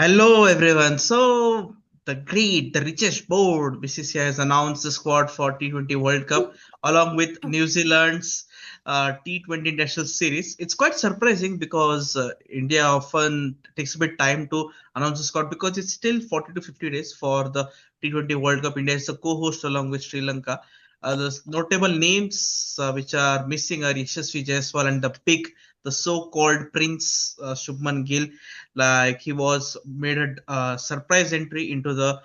Hello everyone. So the richest board BCCI has announced the squad for T20 World Cup along with New Zealand's T20 National Series. It's quite surprising because India often takes a bit time to announce the squad because it's still 40 to 50 days for the T20 World Cup. India is a co-host along with Sri Lanka. The notable names which are missing are Yashasvi Jaiswal and the so-called Prince Shubman Gill. Like he was made a surprise entry into the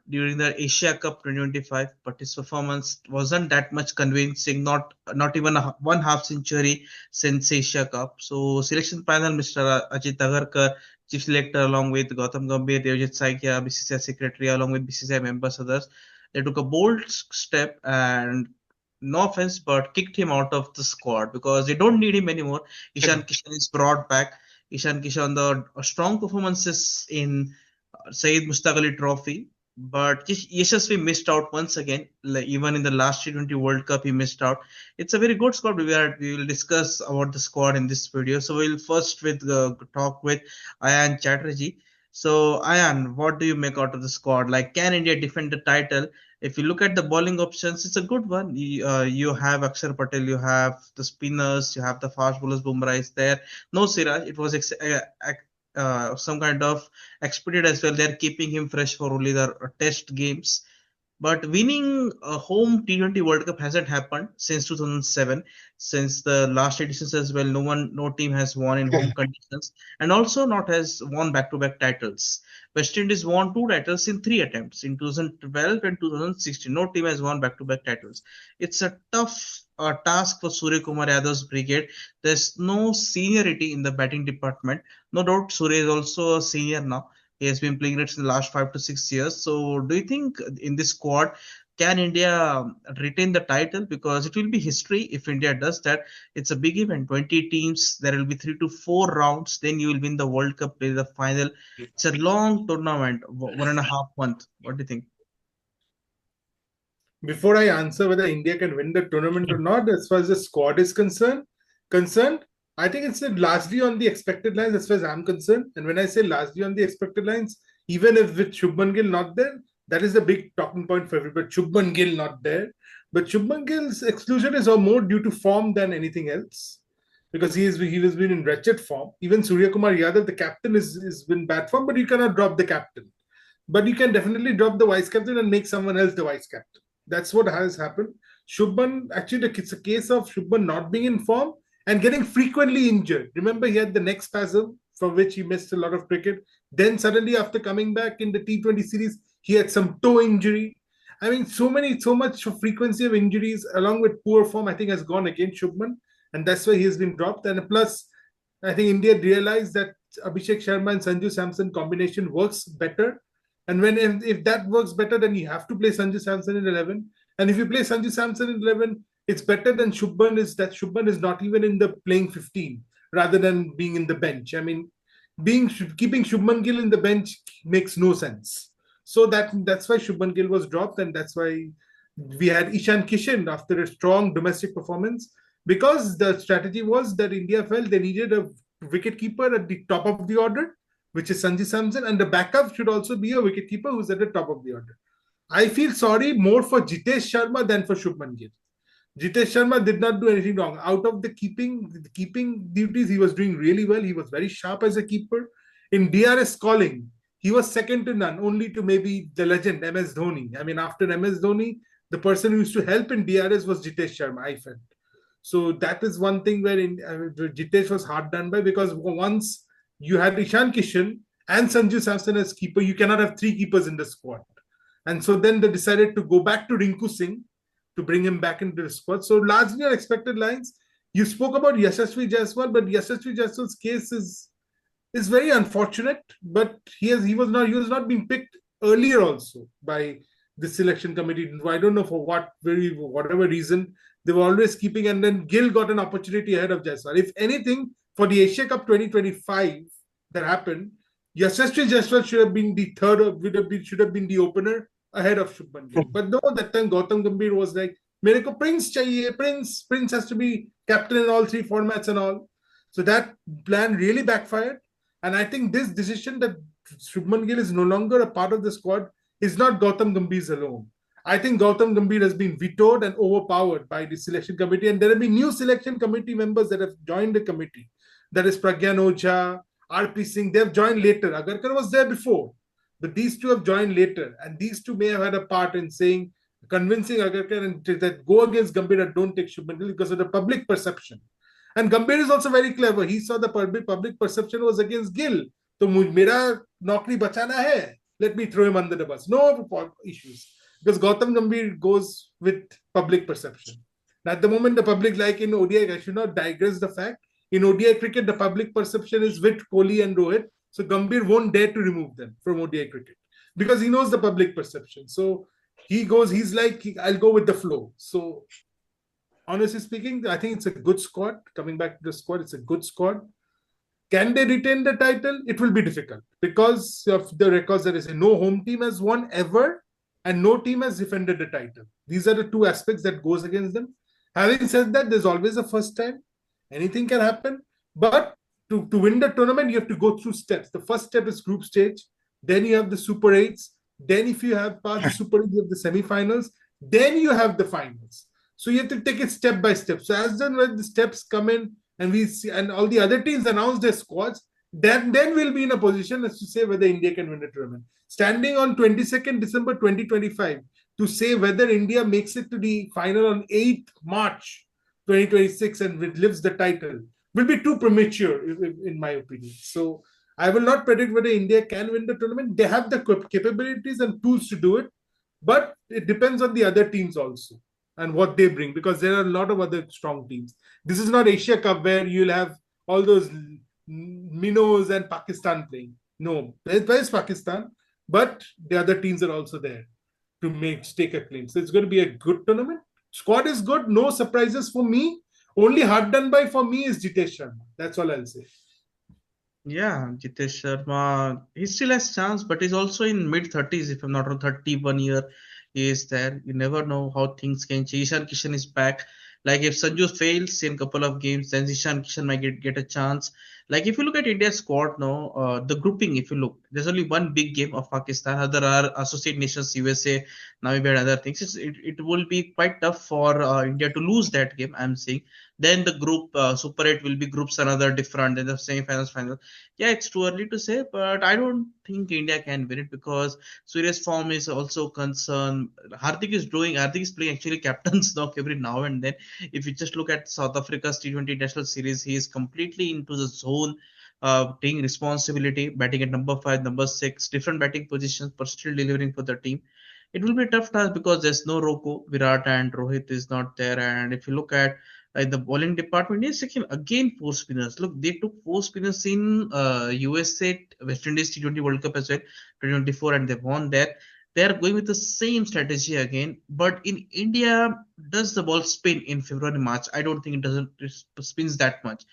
during the Asia Cup 2025, but his performance wasn't that much convincing. Not even one half century since Asia Cup. So selection panel, Mr. Ajit Agarkar, chief selector, along with Gautam Gambhir, Devjit Saikia, BCCI secretary, along with BCCI members, others, they took a bold step and. No offense, but kicked him out of the squad because they don't need him anymore. Ishan Kishan is brought back. Ishan Kishan, the strong performances in Syed Mustaq Ali Trophy, but Yashasvi missed out once again. Like even in the last T20 World Cup, he missed out. It's a very good squad. We will discuss about the squad in this video. So we'll first with talk with Ayan Chatterjee. So Ayan, what do you make out of the squad? Like, can India defend the title? If you look at the bowling options, it's a good one. You have Akshar Patel, you have the spinners, you have the fast bowlers. Bumrah is there. No Siraj. It was some kind of expedited as well. They're keeping him fresh for only the test games. But winning a home T20 World Cup hasn't happened since 2007, since the last editions as well. No team has won in home conditions, and also not has won back-to-back titles. West Indies won two titles in three attempts in 2012 and 2016. No team has won back-to-back titles. It's a tough task for Surya Kumar Yadav's brigade. There's no seniority in the batting department. No doubt, Surya is also a senior now. He has been playing it in the last 5 to 6 years. So, do you think in this squad, can India retain the title? Because it will be history if India does that. It's a big event, 20 teams. There will be 3 to 4 rounds. Then you will win the World Cup, play the final. It's a long tournament, 1.5 month. What do you think? Before I answer whether India can win the tournament or not, as far as the squad is concerned, I think it's largely on the expected lines as far as I'm concerned. And when I say largely on the expected lines, even if with Shubman Gill not there, that is the big talking point for everybody. Shubman Gill not there. But Shubman Gill's exclusion is more due to form than anything else. Because he has been in wretched form. Even Surya Kumar Yadav, the captain, is in bad form, but you cannot drop the captain. But you can definitely drop the vice captain and make someone else the vice captain. That's what has happened. Shubman, actually, it's a case of Shubman not being in form and getting frequently injured. Remember, he had the neck spasm from which he missed a lot of cricket. Then suddenly, after coming back in the T20 series, he had some toe injury. I mean, so much frequency of injuries along with poor form, I think, has gone against Shubman, and that's why he has been dropped. And plus, I think India realized that Abhishek Sharma and Sanju Samson combination works better. And if that works better, then you have to play Sanju Samson in 11. And if you play Sanju Samson in 11, it's better than Shubman is that Shubman is not even in the playing 15 rather than being in the bench. I mean, keeping Shubman Gill in the bench makes no sense. So that's why Shubman Gill was dropped, and that's why we had Ishan Kishan after a strong domestic performance, because the strategy was that India felt they needed a wicket keeper at the top of the order, which is Sanju Samson, and the backup should also be a wicketkeeper who's at the top of the order. I feel sorry more for Jitesh Sharma than for Shubman Gill. Jitesh Sharma did not do anything wrong. Out of the keeping duties, he was doing really well. He was very sharp as a keeper. In DRS calling, he was second to none, only to maybe the legend MS Dhoni. I mean, after MS Dhoni, the person who used to help in DRS was Jitesh Sharma, I felt. So that is one thing where Jitesh was hard done by, because once you had Ishan Kishan and Sanju Samson as keeper, you cannot have three keepers in the squad. And so then they decided to go back to Rinku Singh to bring him back into the squad. So largely on expected lines. You spoke about Yashasvi Jaiswal, but Yashasvi Jaiswal's case is very unfortunate. But he was not being picked earlier also by the selection committee. I don't know for whatever reason they were always keeping, and then Gill got an opportunity ahead of Jaiswal. If anything, for the Asia Cup 2025 that happened, Yashasvi Jaiswal should have been the should have been the opener ahead of Shubman Gill. But no, that time Gautam Gambhir was like, "Mere ko Prince chahiye, Prince has to be captain in all three formats and all." So that plan really backfired, and I think this decision that Shubman Gill is no longer a part of the squad is not Gautam Gambhir's alone. I think Gautam Gambhir has been vetoed and overpowered by the selection committee, and there have been new selection committee members that have joined the committee. That is Pragyan Ojha, RP Singh. They have joined later. Agarkar was there before, but these two have joined later, and these two may have had a part in saying, convincing Agarkar and that go against Gambhir and don't take Shubman Gill because of the public perception. And Gambhir is also very clever. He saw the public perception was against Gill. So mera naukri bachana hai. Let me throw him under the bus. No issues. Because Gautam Gambhir goes with public perception. At the moment, the public, like in ODI, I should not digress the fact. In ODI cricket, the public perception is with Kohli and Rohit. So Gambhir won't dare to remove them from ODI cricket because he knows the public perception. So he goes, he's like, I'll go with the flow. So honestly speaking, I think it's a good squad. Coming back to the squad, it's a good squad. Can they retain the title? It will be difficult because of the records that is. No home team has won ever and no team has defended the title. These are the two aspects that goes against them. Having said that, there's always a first time. Anything can happen. But to win the tournament, you have to go through steps. The first step is group stage. Then you have the Super 8s. Then if you have passed the Super 8s, you have the semi-finals. Then you have the finals. So you have to take it step by step. So as then when the steps come in and we see, and all the other teams announce their squads, then we'll be in a position as to say whether India can win the tournament. Standing on 22nd December 2025 to say whether India makes it to the final on 8th March 2026 and lives the title will be too premature, in my opinion. So I will not predict whether India can win the tournament. They have the capabilities and tools to do it, but it depends on the other teams also and what they bring, because there are a lot of other strong teams. This is not Asia Cup where you'll have all those minnows and Pakistan playing. No, there's Pakistan, but the other teams are also there to stake a claim. So it's going to be a good tournament. Squad is good. No surprises for me. Only hard done by for me is Jitesh Sharma. That's all I'll say. Yeah, Jitesh Sharma, he still has chance, but he's also in mid-30s, if I'm not wrong, 31 year he is there. You never know how things can change. Ishan Kishan is back. Like if Sanju fails in a couple of games, then Ishan Kishan might get a chance. Like if you look at India's squad now, the grouping, if you look, there's only one big game of Pakistan. Other are associate nations, USA, Namibia, and other things. It will be quite tough for India to lose that game, I'm saying. Then the group Super 8 will be groups another different. Then the semi-finals, final. Yeah, it's too early to say, but I don't think India can win it because Surya's form is also concerned. Hardik is playing actually captain's knock every now and then. If you just look at South Africa's T20 National Series, he is completely into the zone, taking responsibility, batting at number 5, number 6, different batting positions, but still delivering for the team. It will be a tough task because there's no Roko, Virat and Rohit is not there. And if you look at the bowling department, yes, again 4 spinners. Look, they took 4 spinners in USA West Indies T20 World Cup as well, 2024, and they won there. They are going with the same strategy again, but in India, does the ball spin in February, March? I don't think it spins that much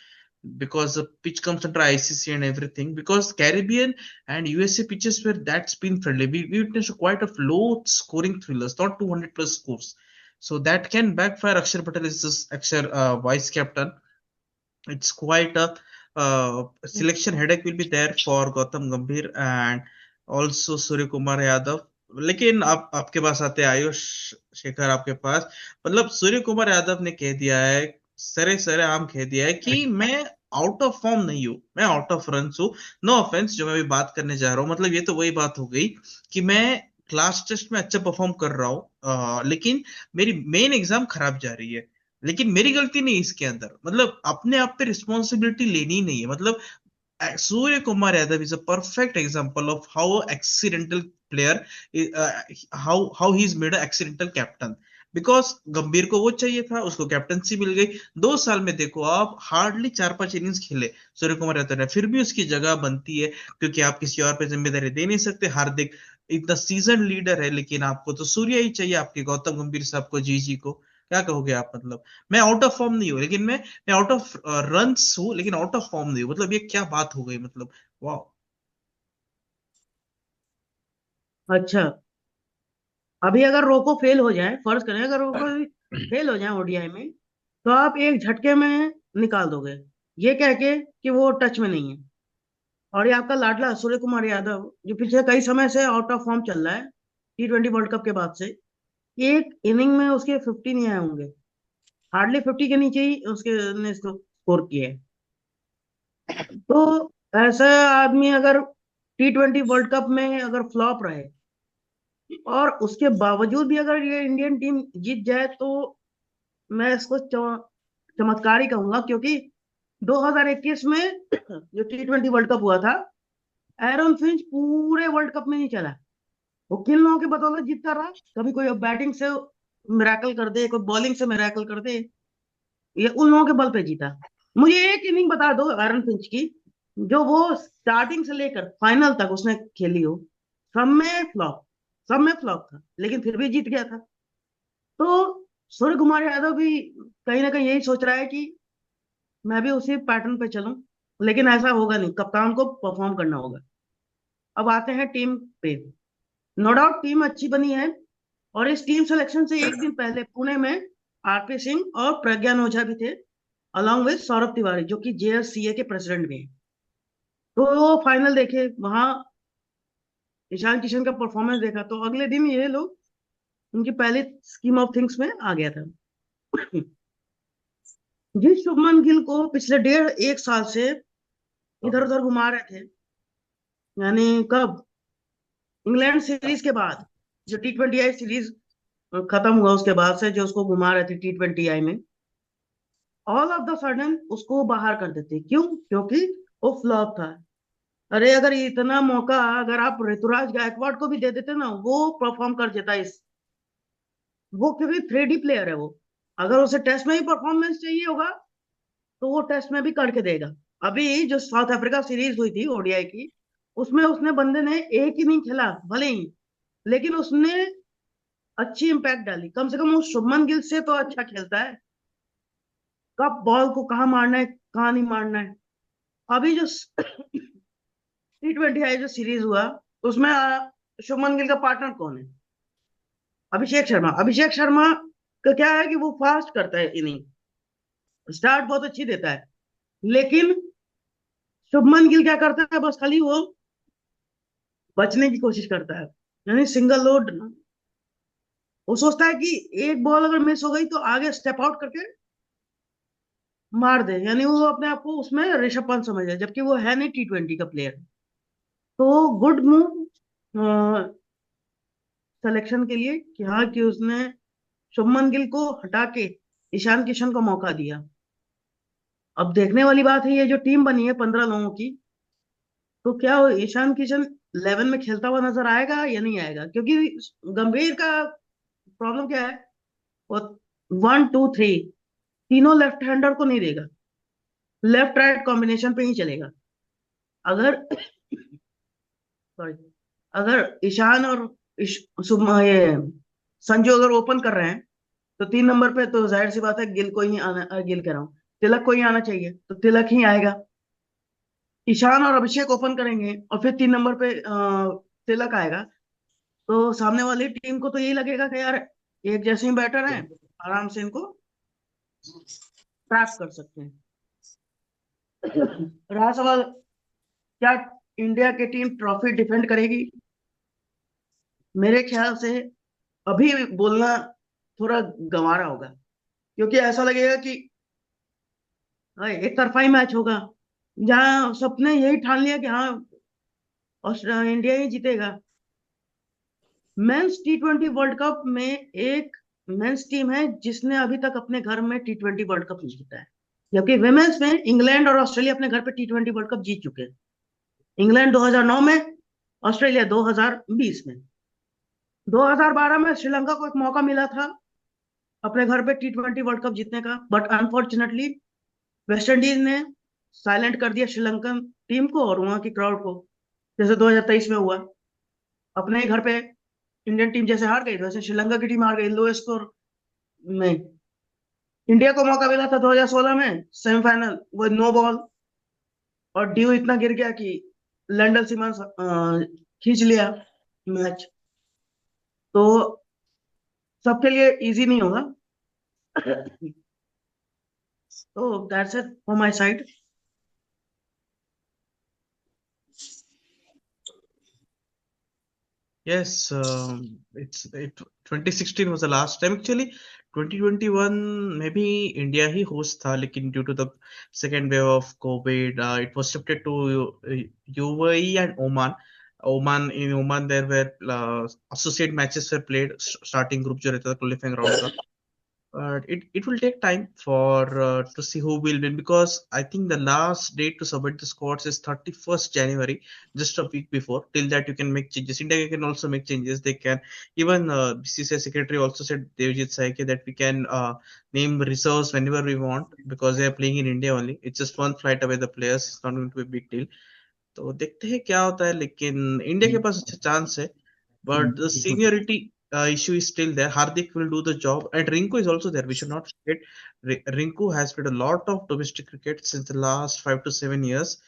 because the pitch comes under ICC and everything. Because Caribbean and USA pitches were that spin friendly. We witnessed quite a low scoring thrillers, not 200 plus scores. So that can backfire. Akshar Patel is this vice captain. It's quite a selection headache will be there for Gautam Gambhir and also Surya Kumar Yadav. लेकिन आप आपके पास आते हैं आयुष शेखर आपके पास मतलब सूर्य कुमार यादव ने कह दिया है सरे आम कह दिया है कि मैं आउट ऑफ फॉर्म नहीं हूं, मैं आउट ऑफ रन हूं. नो ऑफेंस जो मैं अभी बात करने जा रहा हूं, मतलब ये तो वही बात हो गई कि मैं क्लास टेस्ट में अच्छा परफॉर्म कर रहा हूं, लेकिन मेरी मेन एग्जाम खराब जा रही है, लेकिन मेरी गलती नहीं इसके अंदर. मतलब अपने आप पे रिस्पॉन्सिबिलिटी लेनी नहीं है. मतलब Surya Kumar Yadav is a perfect example of how accidental player, how he's made an accidental captain. Because गंभीर को वो चाहिए था, उसको कैप्टनसी मिल गई. 2 साल में देखो आप हार्डली 4-5 इनिंग्स खेले सूर्य कुमार यादव ने, फिर भी उसकी जगह बनती है क्योंकि आप किसी और पे जिम्मेदारी दे नहीं सकते. हार्दिक इतना सीजन लीडर है, लेकिन आपको तो सूर्य ही चाहिए, आपके गौतम गंभीर साहब को, जी को. क्या कहोगे आप? मतलब मैं आउट ऑफ फॉर्म नहीं हूँ, लेकिन मैं आउट ऑफ रन्स हूँ, लेकिन आउट ऑफ फॉर्म नहीं हूँ. मतलब ये क्या बात हो गई? मतलब वाह. अच्छा, अभी अगर रोको फेल हो जाए, फर्ज करें अगर रोको फेल हो जाए ओडीआई में, तो आप एक झटके में निकाल दोगे ये कह के कि वो टच में नहीं है. और ये आपका लाडला सूर्य कुमार यादव, जो पिछले कई समय से आउट ऑफ फॉर्म चल रहा है T20 वर्ल्ड कप के बाद से। एक इनिंग में उसके 50 नहीं आए होंगे, हार्डली 50 के नीचे ही उसके ने स्कोर किए हैं। तो ऐसा आदमी अगर T20 वर्ल्ड कप में अगर फ्लॉप रहे और उसके बावजूद भी अगर ये इंडियन टीम जीत जाए, तो मैं इसको चमत्कार ही कहूंगा, क्योंकि 2021 में जो T20 वर्ल्ड कप हुआ था, एरन फिंच पूरे वर्ल्ड कप में नहीं चला। वो किन लोगों के बदौलत जीतता रहा, कभी कोई बैटिंग से मिराकल कर दे, कोई बॉलिंग से मिराकल कर दे, ये उन लोगों के बल पे जीता। मुझे एक इनिंग बता दो एरन फिंच की, जो वो स्टार्टिंग से लेकर फाइनल तक उसने खेली हो, सब में फ्लॉप, सब में फ्लॉप था, लेकिन फिर भी जीत गया था। तो सूर्य कुमार यादव भी कहीं ना कहीं यही सोच रहा है कि मैं भी उसी पैटर्न पे चलूं, लेकिन ऐसा होगा नहीं, कप्तान को परफॉर्म करना होगा। अब आते हैं टीम पे। नो डाउट टीम अच्छी बनी है, और इस टीम सिलेक्शन से एक दिन पहले पुणे में आरपी सिंह और प्रज्ञान ओझा भी थे, अलॉन्ग विद सौरभ तिवारी, जो कि जेएससीए के प्रेसिडेंट भी हैं। तो वो फाइनल देखे, वहां ईशान किशन का परफॉर्मेंस देखा, तो अगले दिन ये लोग उनकी पहले स्कीम ऑफ थिंग्स में आ गया था। जिस शुभमन गिल को पिछले 1.5 साल से इधर उधर घुमा रहे थे, यानी कब, इंग्लैंड सीरीज के बाद, जो T20I सीरीज खत्म हुआ उसके बाद से जो उसको घुमा रहे थे T20I में, ऑल ऑफ द सडन उसको बाहर कर देते। क्यों? क्योंकि वो फ्लॉप था। अरे अगर इतना मौका अगर आप ऋतुराज गायकवाड़ को भी दे देते ना, वो परफॉर्म कर देता इस, वो क्योंकि 3D प्लेयर है वो, अगर उसे टेस्ट में ही परफॉर्मेंस चाहिए होगा तो वो टेस्ट में भी करके देगा। अभी जो साउथ अफ्रीका सीरीज हुई थी ओडीआई की, उसमें उसने बंदे ने एक ही नहीं खेला भले ही, लेकिन उसने अच्छी इंपैक्ट डाली। कम से कम वो शुभमन गिल से तो अच्छा खेलता है, कब बॉल को कहाँ मारना है कहाँ नहीं मारना है। अभी जो T20 जो सीरीज हुआ, उसमें शुभमन गिल का पार्टनर कौन है? अभिषेक शर्मा। अभिषेक शर्मा का क्या है कि वो फास्ट करता है इनिंग, स्टार्ट बहुत अच्छी देता है, लेकिन शुभमन गिल क्या करता है, बस खाली वो बचने की कोशिश करता है, यानी सिंगल लोड। वो सोचता है कि एक बॉल अगर मिस हो गई तो आगे स्टेप आउट करके मार दे, यानी वो अपने आप को उसमें ऋषभ पंत समझ है, जबकि वो है नहीं T20 का प्लेयर। तो गुड मूव सिलेक्शन के लिए कि हाँ, कि उसने शुभमन गिल को हटा के ईशान किशन को मौका दिया। अब देखने वाली बात है, ये जो टीम बनी है 15 लोगों की, तो क्या वो ईशान किशन 11 में खेलता हुआ नजर आएगा या नहीं आएगा? क्योंकि गंभीर का प्रॉब्लम क्या है, वो 1 2 3 तीनों लेफ्ट हैंडर को नहीं देगा, लेफ्ट राइट कॉम्बिनेशन पे ही चलेगा। अगर सॉरी, अगर ईशान और ये संजू अगर ओपन कर रहे हैं, तो 3 नंबर पे तो जाहिर सी बात है गिल को ही आना, गिल कह रहा हूँ, तिलक को ही आना चाहिए, तो तिलक ही आएगा। ईशान और अभिषेक ओपन करेंगे और फिर 3 नंबर पे तिलक आएगा, तो सामने वाली टीम को तो यही लगेगा कि यार एक जैसे ही बैटर हैं, आराम से इनको ट्रैप कर सकते हैं। रहा सवाल, क्या इंडिया की टीम ट्रॉफी डिफेंड करेगी? मेरे ख्याल से अभी बोलना थोड़ा गंवारा होगा, क्योंकि ऐसा लगेगा कि एक तरफा ही मैच होगा, जहां सबने यही ठान लिया कि हाँ इंडिया ही जीतेगा। मेंस T20 वर्ल्ड कप में एक मेंस टीम है जिसने अभी तक अपने घर में T20 वर्ल्ड कप नहीं जीता है, जबकि विमेंस में इंग्लैंड और ऑस्ट्रेलिया अपने घर पे T20 वर्ल्ड कप जीत चुके हैं। इंग्लैंड 2009 में, ऑस्ट्रेलिया 2020 में। 2012 में श्रीलंका को एक मौका मिला था अपने घर पे T20 वर्ल्ड कप जीतने का, बट अनफॉर्चुनेटली वेस्ट इंडीज ने साइलेंट कर दिया श्रीलंकन टीम को और वहां की क्राउड को, जैसे 2023 में हुआ। अपने ही घर पे इंडियन टीम जैसे हार गई, वैसे श्रीलंका की टीम हार गई लो स्कोर में। इंडिया को मौका मिला था 2016 में सेमीफाइनल, वो नो बॉल, और ड्यू इतना गिर गया कि लैंडल सिमंस खींच लिया मैच। तो सबके लिए इजी नहीं होगा। तो that's it for my side. Yes, it's 2016 was the last time. Actually, 2021 maybe India he host था, लेकिन due to the second wave of COVID, it was shifted to UAE and Oman. Oman there were associate matches were played, starting group जो रहता था qualifying round का. But it will take time for to see who will win, because I think the last date to submit the squads is 31st January, just a week before. Till that you can make changes. India can also make changes. They can even BCCI secretary also said, Devjit Saike, that we can name reserves whenever we want, because they are playing in India only. It's just one flight away the players. It's not going to be a big deal. तो देखते हैं क्या होता है, लेकिन India के पास अच्छा chance है. But the seniority issue is still there. Hardik will do the job, and Rinku is also there. We should not forget. Rinku has played a lot of domestic cricket since the last 5 to 7 years.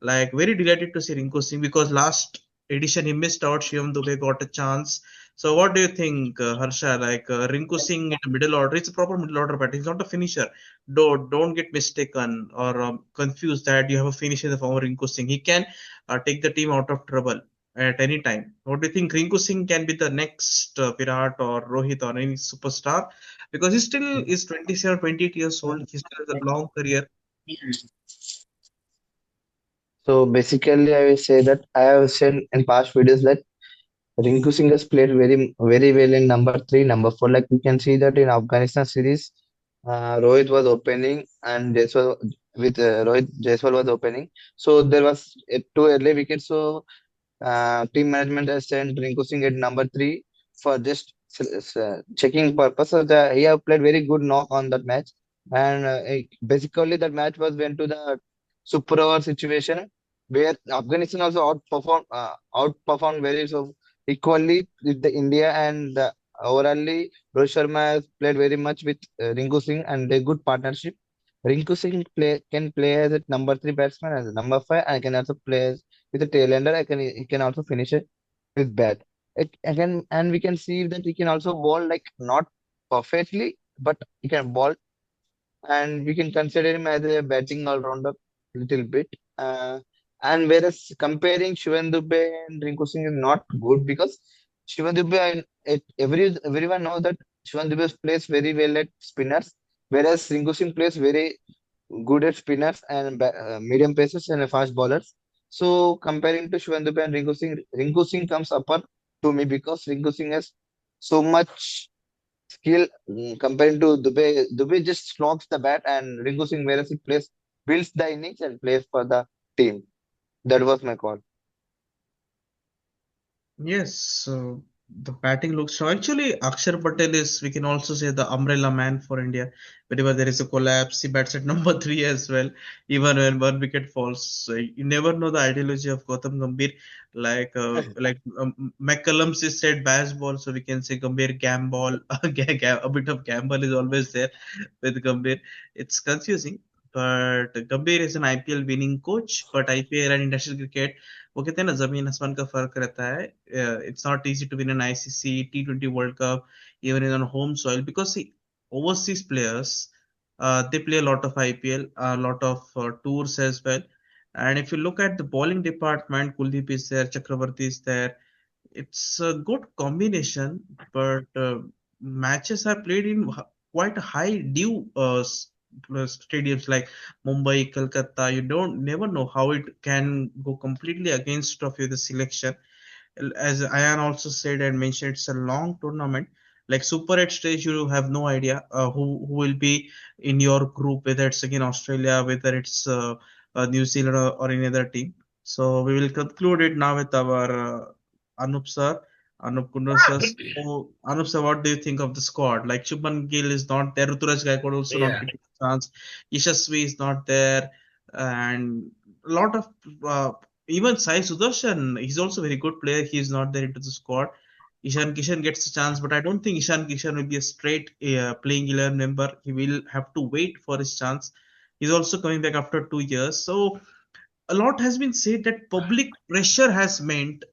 Like, very delighted to see Rinku Singh, because last edition he missed out. Shivam Dubey got a chance. So what do you think, Harsha? Like, Rinku Singh in the middle order, it's a proper middle order batter. He's not a finisher. Don't get mistaken or confused that you have a finisher in the form of Rinku Singh. He can take the team out of trouble at any time. What do you think? Rinku Singh can be the next Virat or Rohit or any superstar, because he still is 27, 28 years old. He still has a long career. So basically, I will say that I have said in past videos that Rinku Singh has played very well in number three, number four. Like we can see that in Afghanistan series, Rohit was opening and Rohit Jaiswal was opening. So there was two early wickets. So team management has sent Rinku Singh at number three for just checking purpose. So he have played very good knock on that match, and basically that match was went to the super over situation where Afghanistan also outperformed very so equally with the India, and overallly Rohit Sharma has played very much with Rinku Singh and a good partnership. Rinku Singh can play as a number three batsman, as a number five, and can also play as with a tail ender. He can also finish it with bat. And we can see that he can also bowl like not perfectly, but he can bowl, and we can consider him as a batting all rounder little bit. And whereas comparing Shivan Dube and Rinku Singh is not good, because Shivan Dube, everyone knows that Shivan Dube plays very well at spinners, whereas Rinku Singh plays very good at spinners and medium pacers and fast bowlers. So comparing to Shivan Dube and Rinku Singh comes upper to me, because Rinku Singh has so much skill comparing to Dube. Dube just slogs the bat, and Rinku Singh, whereas he plays, builds the innings and plays for the team. That was my call. Yes, so the batting looks strong. Actually, Akshar Patel is, we can also say, the umbrella man for India. Whenever there is a collapse, he bats at number three as well, even when one wicket falls. So you never know the ideology of Gautam Gambhir. Like McCullum is said bass ball, so we can say Gambhir gamble. A bit of gamble is always there with Gambhir. It's confusing. But Gambhir is an IPL winning coach, but IPL and international cricket, वो कहते हैं ना, जमीन आसमान का फर्क रहता है. It's not easy to win an ICC T20 World Cup even in on home soil, because see, overseas players, they play a lot of IPL, a lot of tours as well. And if you look at the bowling department, Kuldeep is there, Chakravarti is there. It's a good combination, but matches are played in quite high due stadiums like Mumbai, Kolkata. You don't never know how it can go completely against of you the selection. As Ayan also said and mentioned, it's a long tournament. Like Super 8 stage, you have no idea who will be in your group, whether it's again Australia, whether it's New Zealand or any other team. So we will conclude it now with our Anup sir, Anup Konnur sir. So Anup sir, what do you think of the squad? Like Shubman Gill is not there, Ruturaj Gaikwad also not Yeah. getting a chance, Yashasvi is not there, and a lot of even Sai Sudarshan, he's also a very good player. He's not there into the squad. Ishan Kishan gets a chance, but I don't think Ishan Kishan will be a straight playing 11 member. He will have to wait for his chance. He's also coming back after 2 years. So a lot has been said that public pressure has meant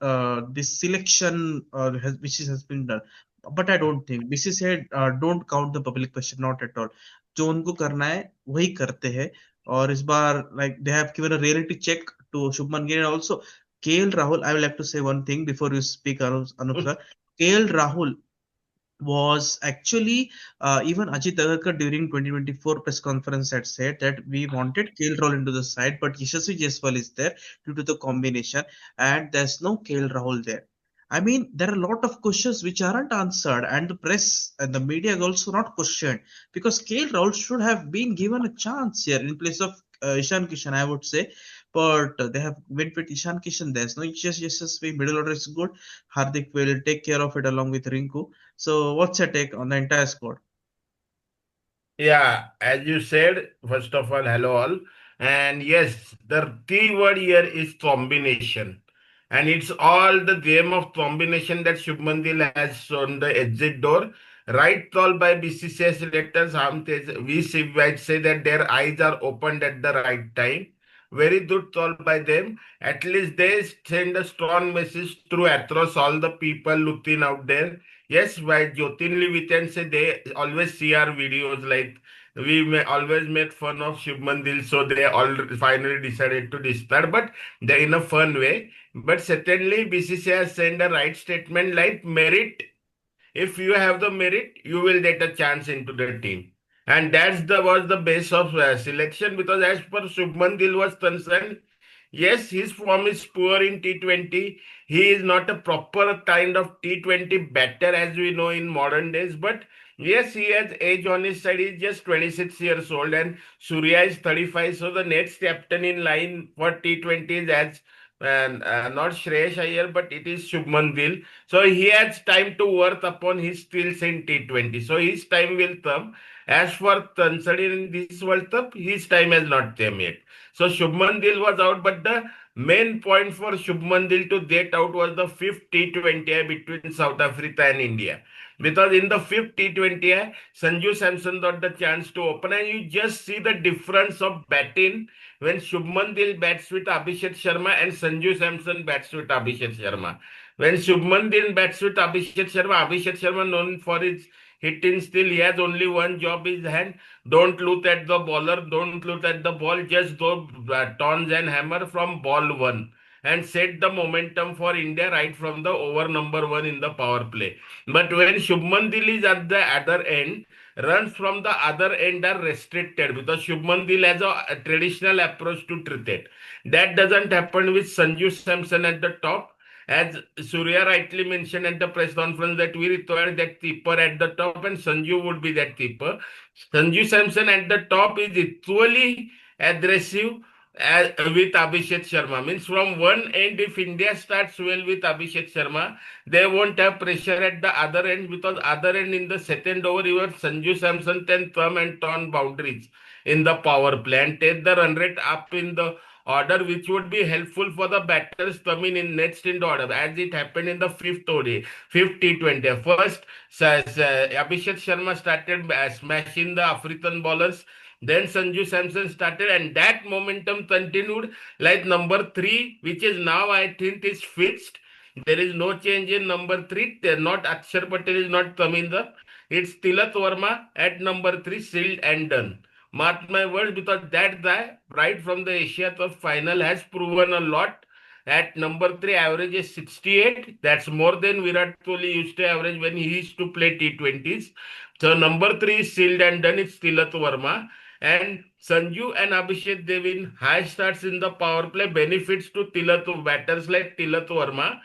this selection has been done. But I don't think. BCCI don't count the public pressure, not at all. जो उनको करना है वही करते हैं. और इस बार like they have given a reality check to Shubman Gill, and also KL Rahul, I would like to say one thing before you speak, Anup sir. KL Rahul was actually even Ajit Agarkar during 2024 press conference had said that we wanted KL Rahul into the side, but Yashasvi Jaiswal is there due to the combination, and there's no KL Rahul there. I mean, there are a lot of questions which aren't answered, and the press and the media is also not questioned because KL Rahul should have been given a chance here in place of Ishan Kishan, I would say. But they have went with Ishan Kishan. There's no Yashasvi. Middle order is good. Hardik will take care of it along with Rinku. So, what's your take on the entire squad? Yeah, as you said, first of all, hello all. And yes, the key word here is combination. And it's all the game of combination that Shubman Gill has shown the exit door. Right call by BCCI selectors. Might say that their eyes are opened at the right time. Very good call by them. At least they send a strong message through across all the people looking out there. Yes, by Jyotinli, we can say they always see our videos. Like we may always make fun of Shubman Gill, so they all finally decided to disband, but they in a fun way. But certainly, BCCI has sent a right statement like merit. If you have the merit, you will get a chance into the team. And that's the was the base of selection because as per Shubman Gill was concerned, yes, his form is poor in T20. He is not a proper kind of T20 batter as we know in modern days. But yes, he has age on his side. He's just 26 years old and Surya is 35. So the next captain in line for T20 is as not Shreyash Iyer, but it is Shubman Gill. So he has time to work upon his skills in T20. So his time will come. As for considering this World Cup, his time has not come yet. So Shubman Gill was out, but the main point for Shubman Gill to get out was the fifth T20 between South Africa and India. Because in the fifth T20, Sanju Samson got the chance to open, and you just see the difference of batting when Shubman Gill bats with Abhishek Sharma and Sanju Samson bats with Abhishek Sharma. When Shubman Gill bats with Abhishek Sharma known for his hitting still, he has only one job in his hand. Don't look at the bowler, don't look at the ball, just go tons and hammer from ball one and set the momentum for India right from the over number one in the power play. But when Shubman Gill is at the other end, runs from the other end are restricted because Shubman Gill has a traditional approach to cricket. That doesn't happen with Sanju Samson at the top. As Surya rightly mentioned at the press conference that we require that keeper at the top and Sanju would be that keeper. Sanju Samson at the top is equally aggressive with Abhishek Sharma. Means from one end, if India starts well with Abhishek Sharma, they won't have pressure at the other end because other end in the second over, your Sanju Samson can come and turn boundaries in the power play and take the run rate up in the order, which would be helpful for the batters coming in next in the order, as it happened in the fifth ODI, fifth T20. First, Abhishek Sharma started smashing the African bowlers. Then Sanju Samson started, and that momentum continued like number three, which is now I think is fixed. There is no change in number three. Not Akshar Patel is not coming up. It's Tilak Verma at number three, sealed and done. Mark my words, because that guy, right from the Asia Cup final, has proven a lot. At number three, average is 68. That's more than Virat Kohli used to average when he used to play T20s. So number three is sealed and done. It's Tilak Verma. And Sanju and Abhishek Devin high starts in the power play benefits to Tilak batters like Tilak Verma,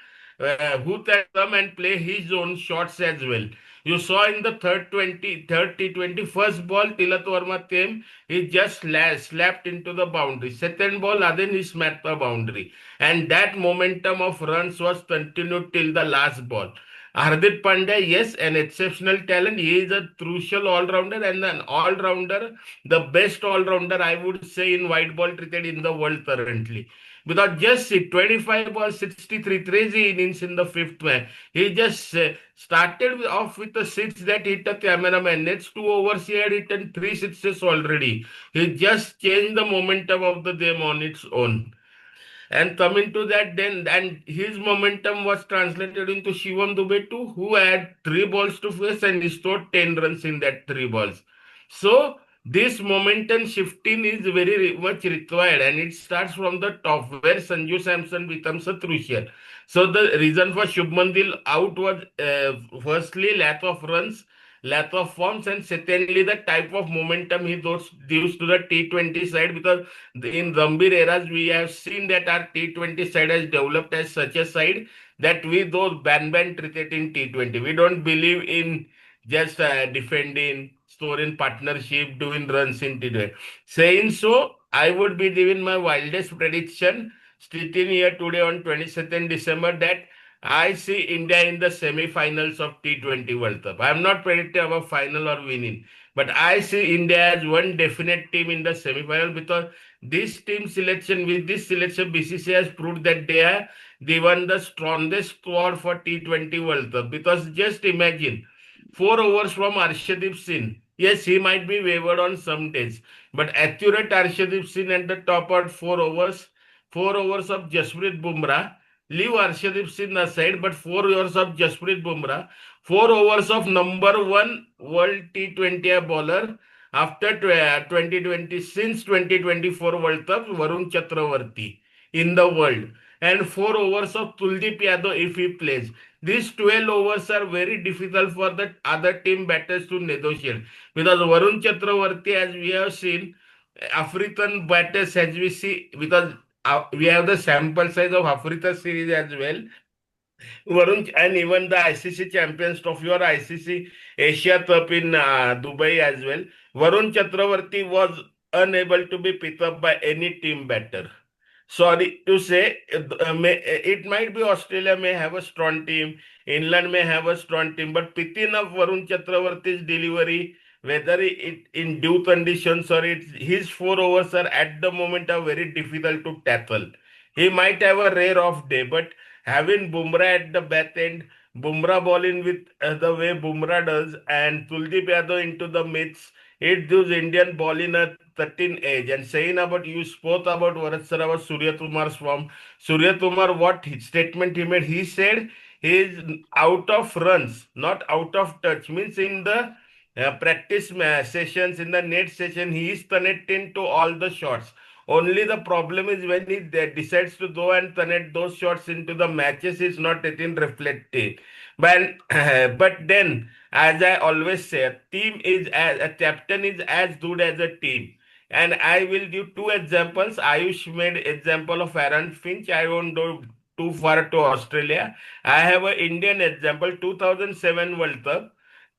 who can come and play his own shots as well. You saw in the third T20 first ball, Tilak Verma came, he just slapped into the boundary. Second ball, again he smacked the boundary. And that momentum of runs was continued till the last ball. Hardik Pandya, yes, an exceptional talent. He is a crucial all-rounder and an all-rounder, the best all-rounder I would say in white ball cricket in the world currently. Because just see, 25 balls, 63, crazy innings in the fifth match. He just started off with a six that hit a cameraman. Next 2 overs, he had hit three sixes already. He just changed the momentum of the game on its own. And coming to that, then and his momentum was translated into Shivam Dube too, who had three balls to face and he scored 10 runs in that three balls. So This momentum shifting is very much required, and it starts from the top where Sanju Samson becomes a crucial. So the reason for Shubman Gill out was firstly lack of runs, lack of forms, and secondly the type of momentum he gives to the T20 side, because in Gambhir eras we have seen that our T20 side has developed as such a side that we those ban cricket in T20. We don't believe in just defending, storing partnership, doing runs in T20. Saying so, I would be giving my wildest prediction sitting here today on 22nd December that I see India in the semi-finals of T20 World Cup. I am not predicting about final or winning, but I see India as one definite team in the semi-final, because this team selection, with this selection, BCCI has proved that they are given the strongest squad for T20 World Cup. Because just imagine 4 overs from Arshdeep Singh. Yes, he might be wavered on some days, but accurate Arshdeep Singh at the top at 4 overs. 4 overs of Jasprit Bumrah. Leave Arshdeep Singh aside, but 4 overs of Jasprit Bumrah. 4 overs of number one world T20 bowler after 2020, since 2024 World Cup, Varun Chakravarti in the world. And 4 overs of Kuldeep Yadav if he plays. These 12 overs are very difficult for the other team batters to negotiate, because Varun Chakravarti, as we have seen, African batters, as we see, because we have the sample size of Africa series as well. Varun, and even the ICC Champions Trophy or ICC Asia Cup in Dubai as well. Varun Chakravarti was unable to be picked up by any team batter. Sorry to say, it might be Australia may have a strong team, England may have a strong team, but picking up Varun Chakravarti's delivery, whether it in due conditions or his 4 overs are at the moment are very difficult to tackle. He might have a rare off day, but having Bumrah at the back end, Bumrah bowling with the way Bumrah does, and Kuldeep Yadav into the midst, it gives Indian bowling a 13 age. And saying about, you spoke about Bharat sir about Surya Kumar's form. Surya Kumar, what his statement he made, he said he is out of runs, not out of touch. Means in the practice sessions, in the net session, he is connecting to all the shots. Only the problem is when he decides to go and connect those shots into the matches, is not getting reflected. But, but then, as I always say, a captain is as good as a team. And I will give two examples. Ayush made example of Aaron Finch. I won't go too far to Australia. I have an Indian example, 2007 World Cup.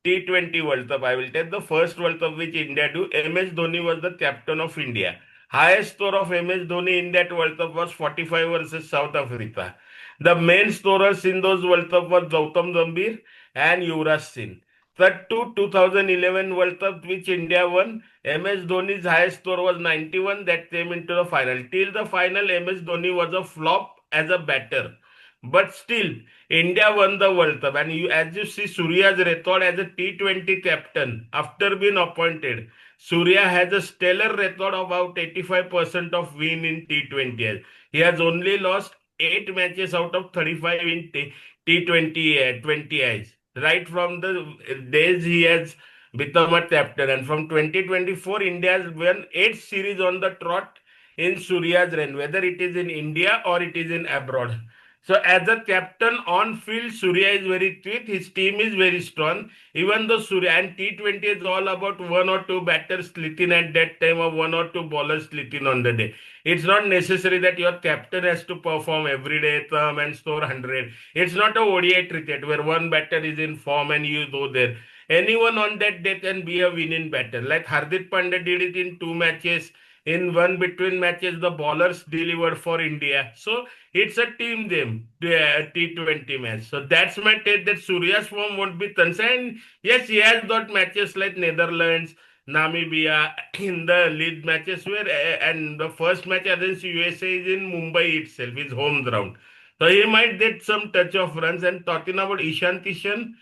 T20 World Cup. I will take the first World Cup which India do. MS Dhoni was the captain of India. Highest score of MS Dhoni in that World Cup was 45 versus South Africa. The main scorers in those World Cup was Gautam Gambhir and Yuvraj Singh. The 2011 World Cup which India won, MS Dhoni's highest score was 91, that came into the final. Till the final, MS Dhoni was a flop as a batter. But still, India won the World Cup. And as you see, Surya's record as a T20 captain after being appointed, Surya has a stellar record of about 85% of win in T20. He has only lost 8 matches out of 35 in T20 20 right from the days he has become a captain. And from 2024, India has won 8 series on the trot in Surya's reign, whether it is in India or it is in abroad. So as a captain on field, Surya is very quick. His team is very strong. Even though Surya and T20 is all about one or two batters slitting at that time or one or two bowlers slitting on the day. It's not necessary that your captain has to perform every day and score 100. It's not a ODI cricket where one batter is in form and you go there. Anyone on that day can be a winning batter. Like Hardik Pandya did it in 2 matches. In one between matches, the bowlers delivered for India. So it's a team game, T20 match. So that's my take that Surya's form won't be concerned. Yes, he has got matches like Netherlands, Namibia in the league matches where, and the first match against USA is in Mumbai itself, his home ground. So he might get some touch of runs. And talking about Ishan Kishan,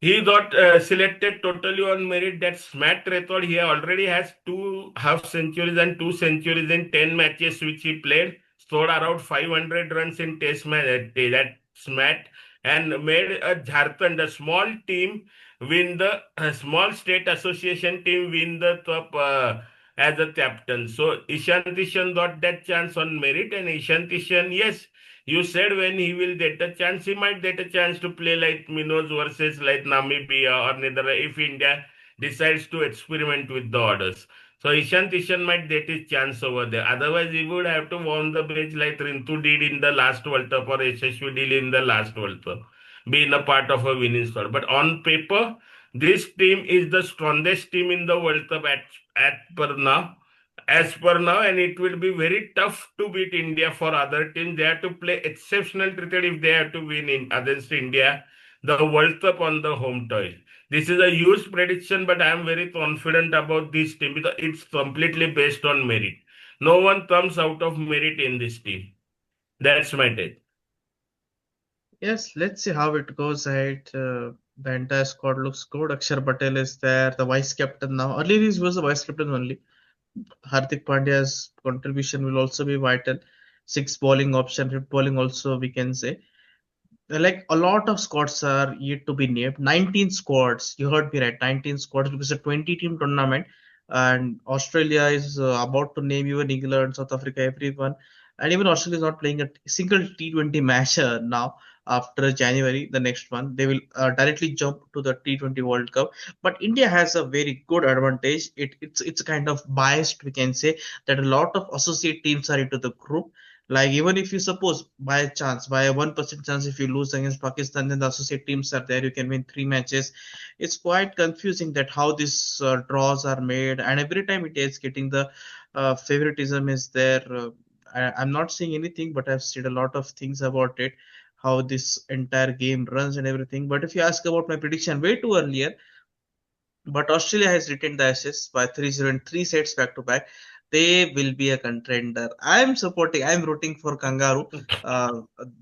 he got selected totally on merit. That smart record. He already has 2 half centuries and 2 centuries in 10 matches which he played. Scored around 500 runs in test match. That smart. and made a Jharkhand, a small team, win the a small state association team win the top as a captain. So Ishan Tishan got that chance on merit, and Ishan Tishan, yes, you said when he will get a chance, he might get a chance to play like Minos versus like Namibia or Netherlands if India decides to experiment with the orders. So Ishan Tishan might get his chance over there. Otherwise, he would have to warm the bench like Rintu did in the last World Cup or Yashasvi did in the last World Cup, being a part of a winning squad. But on paper, this team is the strongest team in the World Cup at per now. As per now, and it will be very tough to beat India for other teams. They have to play exceptional cricket if they have to win in against India, the World Cup on the home soil. This is a huge prediction, but I am very confident about this team because it's completely based on merit. No one comes out of merit in this team. That's my take. Yes, let's see how it goes ahead. The entire squad looks good. Akshar Patel is there, the vice captain now. Earlier he was the vice captain only. Hardik Pandya's contribution will also be vital. Six bowling option, fifth bowling also we can say. Like a lot of squads are yet to be named. 19 squads. You heard me right. 19 squads because it's a 20-team tournament, and Australia is about to name even England, South Africa, everyone, and even Australia is not playing a single T20 match now. After January, the next one, they will directly jump to the T20 World Cup. But India has a very good advantage. It's kind of biased, we can say, that a lot of associate teams are into the group. Like even if you suppose by a chance, by a 1% chance, if you lose against Pakistan, then the associate teams are there. You can win three matches. It's quite confusing that how these draws are made, and every time it is getting the favoritism is there. I'm not saying anything, but I've said a lot of things about it, how this entire game runs and everything. But if you ask about my prediction way too earlier, but Australia has retained the Ashes by 3-0 in three sets back to back. They will be a contender. I'm rooting for Kangaroo.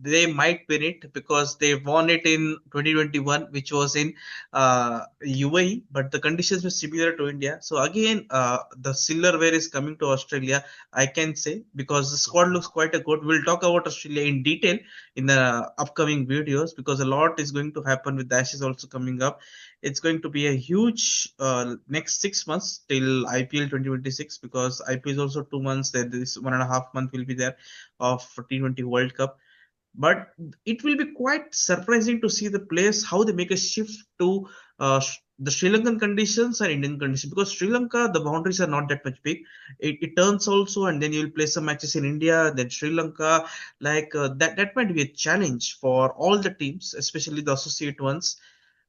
They might win it because they won it in 2021, which was in UAE, but the conditions were similar to India. So again, the silverware is coming to Australia, I can say, because the squad looks quite a good. We'll talk about Australia in detail in the upcoming videos because a lot is going to happen with the Ashes also coming up. It's going to be a huge next 6 months till IPL 2026 because IPL is also 2 months. There, this 1.5 month will be there of T20 World Cup. But it will be quite surprising to see the players how they make a shift to the Sri Lankan conditions and Indian conditions because Sri Lanka the boundaries are not that much big. It turns also, and then you'll play some matches in India, then Sri Lanka. Like that might be a challenge for all the teams, especially the associate ones.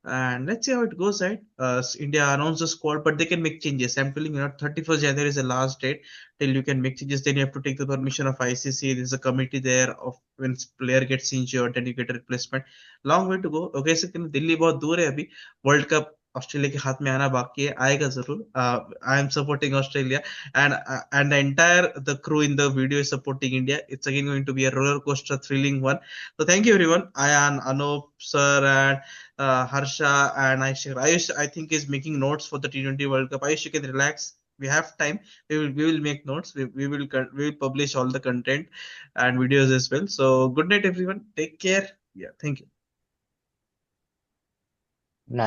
And let's see how it goes, right? India announced the squad, but they can make changes. I'm telling you, 31st January is the last date till you can make changes. Then you have to take the permission of ICC. There's a committee there of when player gets injured, then you get a replacement. Long way to go. Okay, so Delhi बहुत दूर है अभी. World Cup Australia के हाथ में आना बाकी है, आएगा जरूर. I am supporting Australia, and the entire the crew in the video is supporting India. It's again going to be a roller coaster, thrilling one. So thank you everyone. Ayan, Anup, sir, and Harsha and Ayush, I think, is making notes for the T20 World Cup. Ayush, you can relax. We have time. We will make notes. We will publish all the content and videos as well. So good night, everyone. Take care. Yeah, thank you.